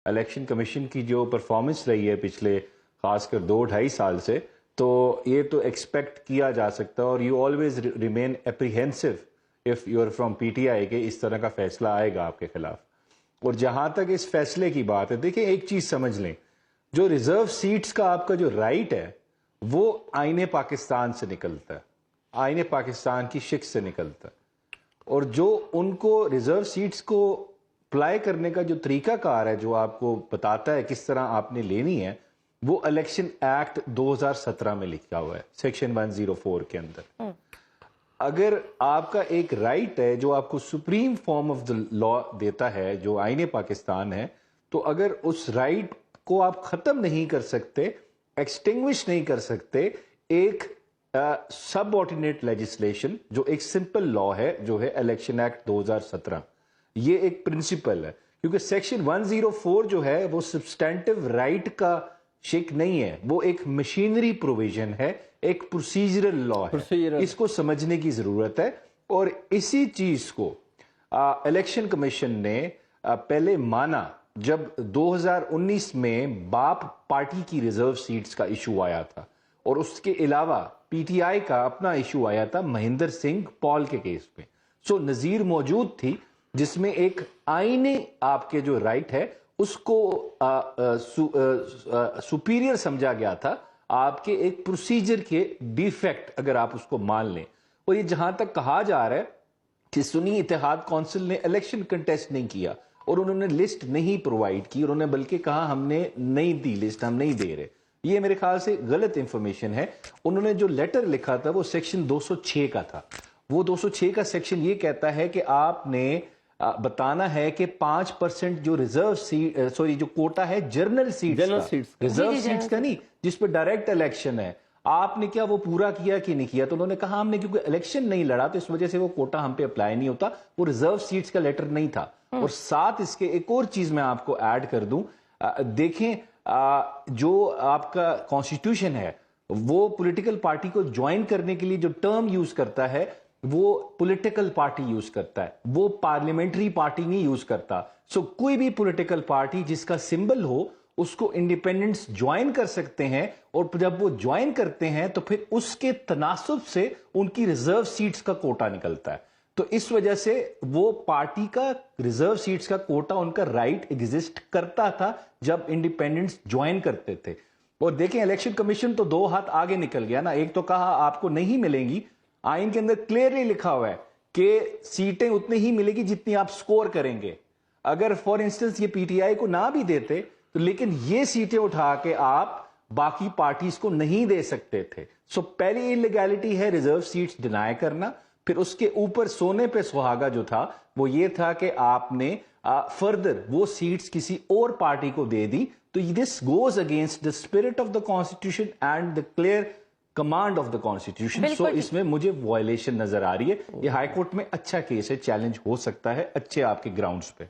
Election commission کی جو performance رہی ہے پچھلے خاص کر 2-2.5 سال سے، تو یہ تو ایکسپیکٹ کیا جا سکتا ہے، اور you always remain apprehensive if you are from P T I کہ اس طرح کا فیصلہ آئے گا آپ کے خلاف۔ اور جہاں تک اس فیصلے کی بات ہے، دیکھیں ایک چیز سمجھ لیں، جو ریزرو سیٹس کا آپ کا جو رائٹ ہے وہ آئین پاکستان سے نکلتا ہے، آئین پاکستان کی شق سے نکلتا ہے، اور جو ان کو ریزرو سیٹس کو اپلائی کرنے کا جو طریقہ کار ہے جو آپ کو بتاتا ہے کس طرح آپ نے لینی ہے، وہ الیکشن ایکٹ 2017 میں لکھا ہوا ہے سیکشن 104 کے اندر۔ اگر آپ کا ایک رائٹ ہے جو آپ کو سپریم فارم آف دا لا دیتا ہے جو آئین پاکستان ہے، تو اگر اس رائٹ کو آپ ختم نہیں کر سکتے، ایکسٹنگوش نہیں کر سکتے، ایک سب آرڈینیٹ لیجسلیشن جو ایک سمپل لا ہے جو ہے الیکشن ایکٹ 2017، یہ ایک پرنسپل ہے، کیونکہ سیکشن 104 جو ہے وہ سبسٹینٹیو رائٹ کا شک نہیں ہے، وہ ایک مشینری پروویژن ہے، ایک پروسیجرل لا ہے، اس کو سمجھنے کی ضرورت ہے۔ اور اسی چیز کو الیکشن کمیشن نے پہلے مانا جب 2019 میں باپ پارٹی کی ریزرو سیٹس کا ایشو آیا تھا، اور اس کے علاوہ پی ٹی آئی کا اپنا ایشو آیا تھا مہندر سنگھ پال کے کیس میں۔ سو نظیر موجود تھی جس میں ایک آئینی آپ کے جو رائٹ ہے اس کو سپیریئر سمجھا گیا تھا آپ کے ایک پروسیجر کے ڈیفیکٹ، اگر آپ اس کو مان لیں۔ اور یہ جہاں تک کہا جا رہا ہے کہ سنی اتحاد کونسل نے الیکشن کنٹیسٹ نہیں کیا اور انہوں نے لسٹ نہیں پرووائڈ کی، اور انہوں نے بلکہ کہا ہم نے نہیں دی لسٹ، ہم نہیں دے رہے، یہ میرے خیال سے غلط انفارمیشن ہے۔ انہوں نے جو لیٹر لکھا تھا وہ سیکشن 206 کا تھا، وہ 206 کا سیکشن یہ کہتا ہے کہ آپ نے بتانا ہے کہ 5% جو ریزرو سیٹ جو کوٹا ہے جنرل سیٹس، ریزرو سیٹس کا نہیں جس پہ ڈائریکٹ الیکشن ہے، آپ نے کیا وہ پورا کیا کہ نہیں کیا۔ تو انہوں نے کہا ہم نے کیونکہ الیکشن نہیں لڑا تو اس وجہ سے وہ کوٹا ہم پہ اپلائی نہیں ہوتا، وہ ریزرو سیٹس کا لیٹر نہیں تھا۔ اور ساتھ اس کے ایک اور چیز میں آپ کو ایڈ کر دوں، دیکھیں جو آپ کا کانسٹیٹیوشن ہے وہ پولیٹیکل پارٹی کو جوائن کرنے کے لیے جو ٹرم یوز کرتا ہے وہ پولیٹیکل پارٹی یوز کرتا ہے، وہ پارلیمنٹری پارٹی نہیں یوز کرتا۔ سو کوئی بھی پولیٹیکل پارٹی جس کا سمبل ہو اس کو انڈیپینڈنٹس جوائن کر سکتے ہیں، اور جب وہ جوائن کرتے ہیں تو پھر اس کے تناسب سے ان کی ریزرو سیٹس کا کوٹا نکلتا ہے۔ تو اس وجہ سے وہ پارٹی کا ریزرو سیٹس کا کوٹا ان کا رائٹ ایگزسٹ کرتا تھا جب انڈیپینڈنٹس جوائن کرتے تھے۔ اور دیکھیں الیکشن کمیشن تو 2 ہاتھ آگے نکل گیا نا، ایک تو کہا آپ کو نہیں ملیں گی، آئین کے اندر کلیئرلی لکھا ہوا ہے کہ سیٹیں اتنی ہی ملے گی جتنی آپ سکور کریں گے۔ اگر فار انسٹنس یہ پی ٹی آئی کو نہ بھی دیتے تو لیکن یہ سیٹیں اٹھا کے آپ باقی پارٹیز کو نہیں دے سکتے تھے۔ سو پہلی انلیگیلٹی ہے ریزرو سیٹس ڈینائی کرنا، پھر اس کے اوپر سونے پہ سہاگا جو تھا وہ یہ تھا کہ آپ نے فردر وہ سیٹس کسی اور پارٹی کو دے دی۔ تو this goes against the spirit of the constitution and the clear command of the constitution. So اس میں مجھے وائلیشن نظر آ رہی ہے۔ یہ ہائی کورٹ میں اچھا کیس ہے، چیلنج ہو سکتا ہے اچھے آپ کے گراؤنڈز پہ۔